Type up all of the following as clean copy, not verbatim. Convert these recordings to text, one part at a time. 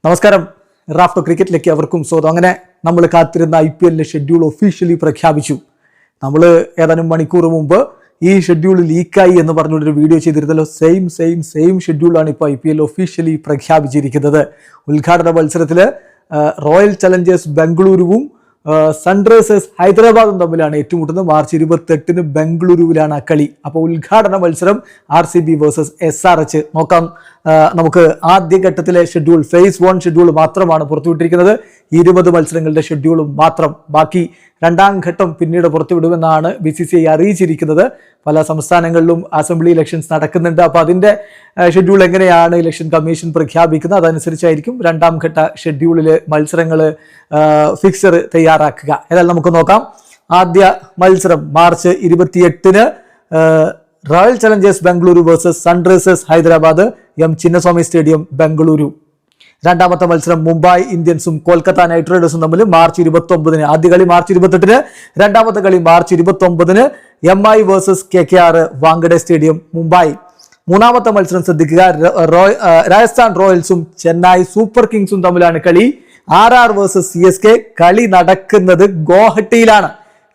നമസ്കാരം, റാഫ്റ്റോ ക്രിക്കറ്റിലേക്ക് അവർക്കും സ്വാഗതം. അങ്ങനെ നമ്മൾ കാത്തിരുന്ന IPL ഷെഡ്യൂൾ ഒഫീഷ്യലി പ്രഖ്യാപിച്ചു. നമ്മൾ ഏതാനും മണിക്കൂർ മുമ്പ് ഈ ഷെഡ്യൂൾ ലീക്കായി എന്ന് പറഞ്ഞുകൊണ്ടൊരു വീഡിയോ ചെയ്തിരുന്നല്ലോ. സെയിം ഷെഡ്യൂളാണ് ഇപ്പോൾ IPL ഒഫീഷ്യലി പ്രഖ്യാപിച്ചിരിക്കുന്നത്. ഉദ്ഘാടന മത്സരത്തിൽ റോയൽ ചലഞ്ചേഴ്സ് ബംഗളൂരുവും സൺറൈസേഴ്സ് ഹൈദരാബാദും തമ്മിലാണ് ഏറ്റുമുട്ടുന്നത്. മാർച്ച് 28 ബംഗളൂരുവിലാണ് ആ കളി. അപ്പോൾ ഉദ്ഘാടന മത്സരം RCB വേഴ്സസ് SRH നോക്കാം. നമുക്ക് ആദ്യഘട്ടത്തിലെ ഷെഡ്യൂൾ ഫേസ് 1 ഷെഡ്യൂൾ മാത്രമാണ് പുറത്തുവിട്ടിരിക്കുന്നത്. 20 മത്സരങ്ങളുടെ ഷെഡ്യൂളും മാത്രം. ബാക്കി രണ്ടാം ഘട്ടം പിന്നീട് പുറത്തുവിടുമെന്നാണ് BCCI അറിയിച്ചിരിക്കുന്നത്. പല സംസ്ഥാനങ്ങളിലും അസംബ്ലി ഇലക്ഷൻസ് നടക്കുന്നുണ്ട്. അപ്പോൾ അതിൻ്റെ ഷെഡ്യൂൾ എങ്ങനെയാണ് ഇലക്ഷൻ കമ്മീഷൻ പ്രഖ്യാപിക്കുന്നത് അതനുസരിച്ചായിരിക്കും രണ്ടാം ഘട്ട ഷെഡ്യൂളിൽ മത്സരങ്ങൾ ഫിക്സർ തയ്യാറാക്കുക. ഏതായാലും നമുക്ക് നോക്കാം. ആദ്യ മത്സരം March 28 royal Challengers Bengaluru versus Sunrisers Hyderabad, Chinnaswamy stadium, Bengaluru. രണ്ടാമത്തെ മത്സരം മുംബൈ ഇന്ത്യൻസും കൊൽക്കത്ത നൈറ്റ് റൈഡേഴ്സും തമ്മിൽ മാർച്ച് 29. ആദ്യ കളി മാർച്ച് 28, രണ്ടാമത്തെ കളി March 29 MI versus KKR, Wankhede stadium, Mumbai. മൂന്നാമത്തെ മത്സരം ശ്രദ്ധിക്കുക, രാജസ്ഥാൻ റോയൽസും ചെന്നൈ സൂപ്പർ കിങ്സും തമ്മിലാണ് കളി. RR versus CSK. കളി നടക്കുന്നത് ഗോഹട്ടിയിലാണ്.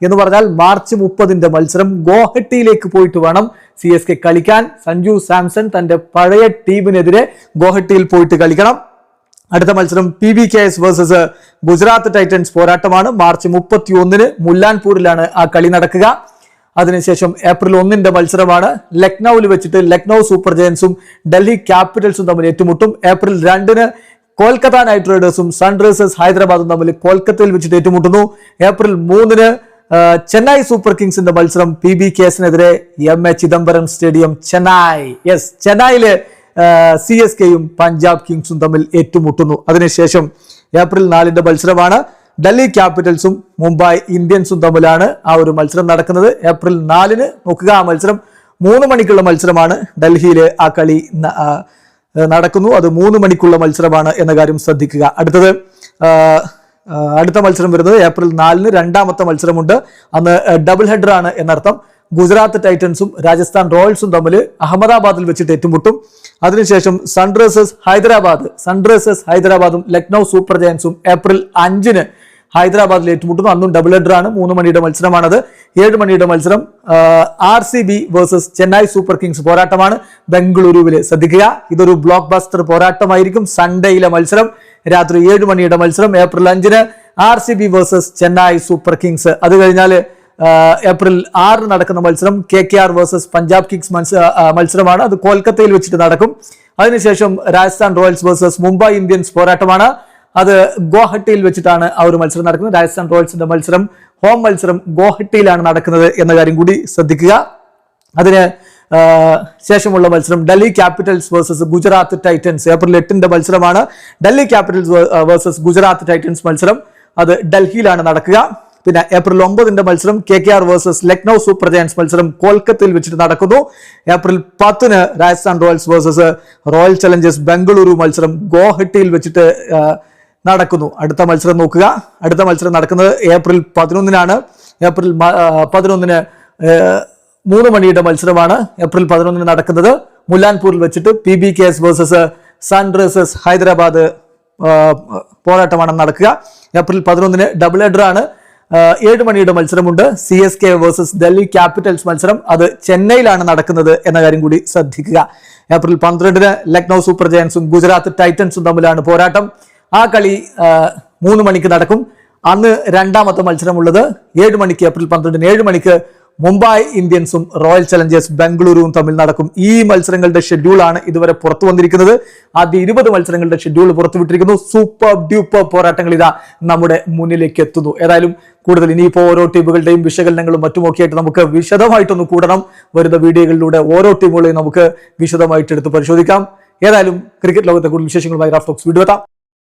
എന്ന് പറഞ്ഞാൽ മാർച്ച് 30 മത്സരം ഗോഹട്ടിയിലേക്ക് പോയിട്ട് വേണം CSK കളിക്കാൻ. സഞ്ജു സാംസൺ തന്റെ പഴയ ടീമിനെതിരെ ഗോഹട്ടിയിൽ പോയിട്ട് കളിക്കണം. അടുത്ത മത്സരം PBKS വേഴ്സസ് ഗുജറാത്ത് ടൈറ്റൻസ് പോരാട്ടമാണ്. മാർച്ച് 31 മുല്ലാൻപൂരിലാണ് ആ കളി നടക്കുക. അതിനുശേഷം ഏപ്രിൽ 1 മത്സരമാണ് ലക്നൌവിൽ വെച്ചിട്ട് ലക്നൌ സൂപ്പർ ജയൻസും ഡൽഹി ക്യാപിറ്റൽസും തമ്മിൽ ഏറ്റുമുട്ടും. ഏപ്രിൽ 2 കൊൽക്കത്ത നൈറ്റ് റൈഡേഴ്സും സൺറൈസേഴ്സ് ഹൈദരാബാദും തമ്മിൽ കൊൽക്കത്തയിൽ വെച്ചിട്ട് ഏറ്റുമുട്ടുന്നു. ഏപ്രിൽ 3 ചെന്നൈ സൂപ്പർ കിങ്സിന്റെ മത്സരം PBKSനെതിരെ MA ചിദംബരം സ്റ്റേഡിയം, ചെന്നൈ. ചെന്നൈയില് CSKയും പഞ്ചാബ് കിങ്സും തമ്മിൽ ഏറ്റുമുട്ടുന്നു. അതിനുശേഷം ഏപ്രിൽ 4 മത്സരമാണ് ഡൽഹി ക്യാപിറ്റൽസും മുംബൈ ഇന്ത്യൻസും തമ്മിലാണ് ആ ഒരു മത്സരം നടക്കുന്നത്. ഏപ്രിൽ 4 നോക്കുക, ആ മത്സരം 3 മണിക്കുള്ള മത്സരമാണ്. ഡൽഹിയിൽ ആ കളി നടക്കുന്നു. അത് 3 മണിക്കുള്ള മത്സരമാണ് എന്ന കാര്യം ശ്രദ്ധിക്കുക. അടുത്ത മത്സരം വരുന്നത് ഏപ്രിൽ 4 രണ്ടാമത്തെ മത്സരമുണ്ട്. അന്ന് ഡബിൾ ഹെഡർ ആണ് എന്നർത്ഥം. ഗുജറാത്ത് ടൈറ്റൻസും രാജസ്ഥാൻ റോയൽസും തമ്മിൽ അഹമ്മദാബാദിൽ വെച്ചിട്ട് ഏറ്റുമുട്ടും. അതിനുശേഷം സൺറൈസേഴ്സ് ഹൈദരാബാദും ലക്നൌ സൂപ്പർ ജയൻസും ഏപ്രിൽ 5 ഹൈദരാബാദിൽ ഏറ്റുമുട്ടുന്നു. അന്നും ഡബിൾ ഹെഡർ ആണ്. 3 മണിയുടെ മത്സരമാണത്. 7 മണിയുടെ മത്സരം RCB versus Chennai super Kings പോരാട്ടമാണ് ബംഗളൂരുവിൽ. ശ്രദ്ധിക്കുക, ഇതൊരു ബ്ലോക്ക് ബസ്റ്റർ പോരാട്ടമായിരിക്കും. സൺഡേയിലെ മത്സരം രാത്രി 7 മണിയുടെ മത്സരം. April 5 RCB versus Chennai super Kings. അത് കഴിഞ്ഞാൽ ഏപ്രിൽ 6 നടക്കുന്ന മത്സരം KKR വേഴ്സസ് പഞ്ചാബ് കിങ്സ് മത്സരമാണ്. അത് കൊൽക്കത്തയിൽ വെച്ചിട്ട് നടക്കും. അതിനുശേഷം Rajasthan Royals versus Mumbai Indians പോരാട്ടമാണ്. അത് ഗോഹട്ടിയിൽ വെച്ചിട്ടാണ് ആ ഒരു മത്സരം നടക്കുന്നത്. രാജസ്ഥാൻ റോയൽസിന്റെ മത്സരം, ഹോം മത്സരം ഗോഹട്ടിയിലാണ് നടക്കുന്നത് എന്ന കാര്യം കൂടി ശ്രദ്ധിക്കുക. അതിന് ശേഷമുള്ള മത്സരം Delhi Capitals versus Gujarat Titans. April 8 മത്സരമാണ് Delhi Capitals versus Gujarat Titans മത്സരം. അത് ഡൽഹിയിലാണ് നടക്കുക. പിന്നെ ഏപ്രിൽ 9 മത്സരം KKR versus Lucknow super giants മത്സരം കൊൽക്കത്തയിൽ വെച്ചിട്ട് നടക്കുന്നു. April 10 Rajasthan Royals versus royal Challengers Bengaluru മത്സരം ഗോഹട്ടിയിൽ വെച്ചിട്ട് നടക്കുന്നു. അടുത്ത മത്സരം നോക്കുക. അടുത്ത മത്സരം നടക്കുന്നത് ഏപ്രിൽ 11 ഏപ്രിൽ 11 3 മണിയുടെ മത്സരമാണ്. ഏപ്രിൽ 11 നടക്കുന്നത് മുല്ലാൻപൂരിൽ വെച്ചിട്ട് PBKS വേഴ്സസ് സൺറൈസേഴ്സ് ഹൈദരാബാദ് പോരാട്ടമാണ് നടക്കുക. ഏപ്രിൽ 11 ഡബിൾ ഹെഡർ ആണ്. 7 മണിയുടെ മത്സരമുണ്ട്. CSK വേഴ്സസ് ഡൽഹി ക്യാപിറ്റൽസ് മത്സരം. അത് ചെന്നൈയിലാണ് നടക്കുന്നത് എന്ന കാര്യം കൂടി ശ്രദ്ധിക്കുക. ഏപ്രിൽ 12 ലക്നൌ സൂപ്പർ ജയൻസും ഗുജറാത്ത് ടൈറ്റൻസും തമ്മിലാണ് പോരാട്ടം. ആ കളി 3 മണിക്ക് നടക്കും. അന്ന് രണ്ടാമത്തെ മത്സരമുള്ളത് 7 മണിക്ക്. ഏപ്രിൽ 12 7 മണിക്ക് മുംബൈ ഇന്ത്യൻസും റോയൽ ചലഞ്ചേഴ്സ് ബംഗളൂരുവും തമ്മിൽ നടക്കും. ഈ മത്സരങ്ങളുടെ ഷെഡ്യൂളാണ് ഇതുവരെ പുറത്തു വന്നിരിക്കുന്നത്. ആദ്യ 20 മത്സരങ്ങളുടെ ഷെഡ്യൂൾ പുറത്തുവിട്ടിരിക്കുന്നു. സൂപ്പർ ഡ്യൂപ്പർ പോരാട്ടങ്ങൾ ഇതാ നമ്മുടെ മുന്നിലേക്ക് എത്തുന്നു. ഏതായാലും കൂടുതൽ ഇനിയിപ്പോൾ ഓരോ ടീമുകളുടെയും വിശകലനങ്ങളും മറ്റുമൊക്കെ ആയിട്ട് നമുക്ക് വിശദമായിട്ടൊന്ന് കൂടണം. വരുന്ന വീഡിയോകളിലൂടെ ഓരോ ടീമുകളെയും നമുക്ക് വിശദമായിട്ട് എടുത്ത് പരിശോധിക്കാം. ഏതായാലും ക്രിക്കറ്റ് ലോകത്തെ കൂടുതൽ വിശേഷങ്ങളുമായി റാഫ്റ്റോക്സ് വീഡിയോ എത്താം.